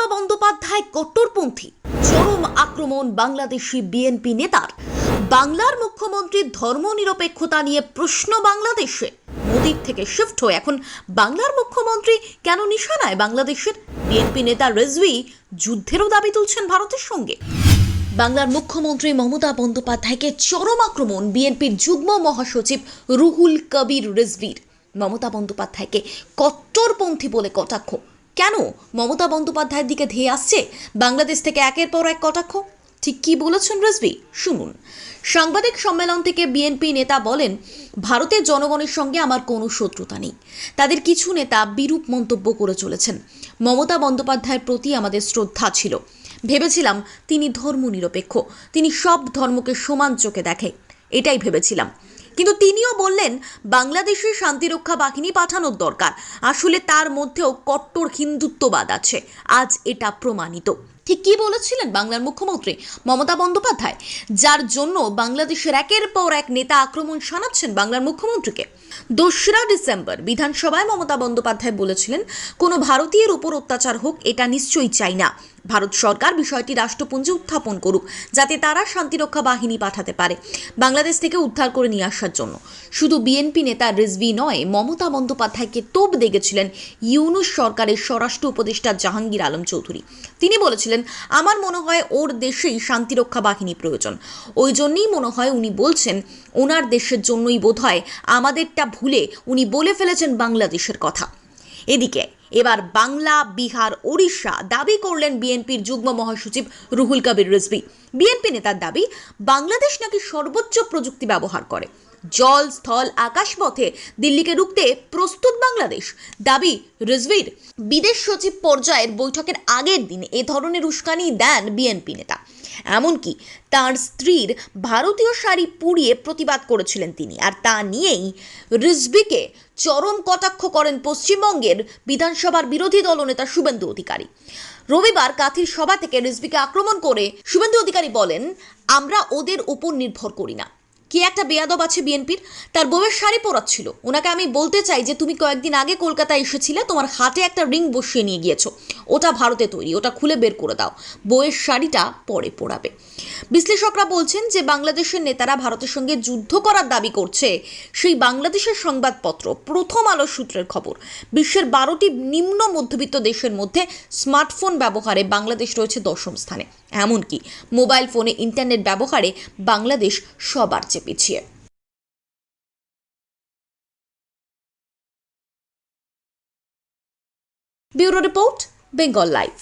মমতা বন্দ্যোপাধ্যায় কট্টরপন্থী, চরম আক্রমণ বাংলাদেশি বিএনপি নেতার। বাংলার মুখ্যমন্ত্রীর ধর্মনিরপেক্ষতা নিয়ে প্রশ্ন বাংলাদেশে। মোদির থেকে শিফট হয়ে এখন বাংলার মুখ্যমন্ত্রী কেন নিশানায় বাংলাদেশের? বিএনপি নেতা রিজভী যুদ্ধেরও দাবি তুলছেন ভারতের সঙ্গে। বাংলার মুখ্যমন্ত্রী মমতা বন্দ্যোপাধ্যায়কে চরম আক্রমণ বিএনপির যুগ্ম মহাসচিব রুহুল কবির রিজভীর। মমতা বন্দ্যোপাধ্যায়কে কট্টরপন্থী বলে কটাক্ষ। কেন মমতা বন্দ্যোপাধ্যায়ের দিকে ধেয়ে আসছে বাংলাদেশ থেকে একের পর এক কটাক্ষ? ঠিক কি বলেছেন রিজভী, শুনুন। সাংবাদিক সম্মেলন থেকে বিএনপি নেতা বলেন, ভারতের জনগণের সঙ্গে আমার কোনো শত্রুতা নেই। তাদের কিছু নেতা বিরূপ মন্তব্য করে চলেছেন। মমতা বন্দ্যোপাধ্যায়ের প্রতি আমাদের শ্রদ্ধা ছিল। ভেবেছিলাম তিনি ধর্মনিরপেক্ষ, তিনি সব ধর্মকে সমান চোখে দেখে, এটাই ভেবেছিলাম। কিন্তু তিনিও বললেন বাংলাদেশে শান্তিরক্ষা বাহিনী পাঠানোর দরকার। আসলে তার মধ্যেও কট্টর হিন্দুত্ববাদ আছে। আজ এটা প্রমাণিত। ঠিক কি বলেছিলেন বাংলার মুখ্যমন্ত্রী মমতা বন্দ্যোপাধ্যায়, যার জন্য বাংলাদেশের একের পর এক নেতা আক্রমণ শানাচ্ছেন বাংলার মুখ্যমন্ত্রীকে? 2রা ডিসেম্বর বিধানসভায় মমতা বন্দ্যোপাধ্যায় বলেছিলেন, কোনো ভারতীয়ের উপর অত্যাচার হোক এটা নিশ্চয়ই চাই না। ভারত সরকার বিষয়টি রাষ্ট্রপুঞ্জে উত্থাপন করুক, যাতে তারা শান্তিরক্ষা বাহিনী পাঠাতে পারে বাংলাদেশ থেকে উদ্ধার করে নিয়ে আসার জন্য। শুধু বিএনপি নেতা রিজভী নয়, মমতা বন্দ্যোপাধ্যায়কে তোপ দেখেছিলেন ইউনূস সরকারের স্বরাষ্ট্র উপদেষ্টা জাহাঙ্গীর আলম চৌধুরী। তিনি বলেছিলেন, আমার মনে হয় ওর দেশেই শান্তিরক্ষা বাহিনী প্রয়োজন। ওই জন্যই মনে হয় উনি বলছেন ওনার দেশের জন্যই বোধহয় আমাদেরটা ভুলে উনি বলে ফেলেছেন বাংলাদেশের কথা। এদিকে এবার বাংলা, বিহার, ওড়িশা দাবি করলেন বিএনপির যুগ্ম মহাসচিব রুহুল কবির রিজভী। বিএনপি নেতার দাবি, বাংলাদেশ নাকি সর্বোচ্চ প্রযুক্তি ব্যবহার করে। জল, স্থল, আকাশপথে দিল্লিকে রুখতে প্রস্তুত বাংলাদেশ। দাবি রিজভীর। বিদেশ সচিব পর্যায়ের বৈঠকের আগের দিন এ ধরনের উস্কানি দেন বিএনপি নেতা। এমনকি তার স্ত্রীর ভারতীয় শাড়ি পুড়িয়ে প্রতিবাদ করেছিলেন তিনি। আর তা নিয়েই রিজভীকে চরম কটাক্ষ করেন পশ্চিমবঙ্গের বিধানসভার বিরোধী দলনেতা শুভেন্দু অধিকারী। রবিবার কাথির সভা থেকে রিজভীকে আক্রমণ করে শুভেন্দু অধিকারী বলেন, আমরা ওদের উপর নির্ভর করি না। কি একটা বেয়াদব আছে বিএনপির, তার বউয়ের শাড়ি পরাচ্ছিল। ওনাকে আমি বলতে চাই যে তুমি কয়েকদিন আগে কলকাতায় এসেছিলে, তোমার হাতে একটা রিং বসিয়ে নিয়ে গিয়েছো, ওটা ভারতে তৈরি, ওটা খুলে বের করে দাও, বউয়ের শাড়িটা পরে পরাবে। বিশ্লেষকরা বলছেন যে বাংলাদেশের নেতারা ভারতের সঙ্গে যুদ্ধ করার দাবি করছে। সেই বাংলাদেশের সংবাদপত্র প্রথম আলো সূত্রের খবর, বিশ্বের 12টি নিম্ন মধ্যবিত্ত দেশের মধ্যে স্মার্টফোন ব্যবহারে বাংলাদেশ রয়েছে 10ম স্থানে। এমনকি মোবাইল ফোনে ইন্টারনেট ব্যবহারে বাংলাদেশ সবার চেয়ে পিছিয়ে। Bureau report, Bengal live.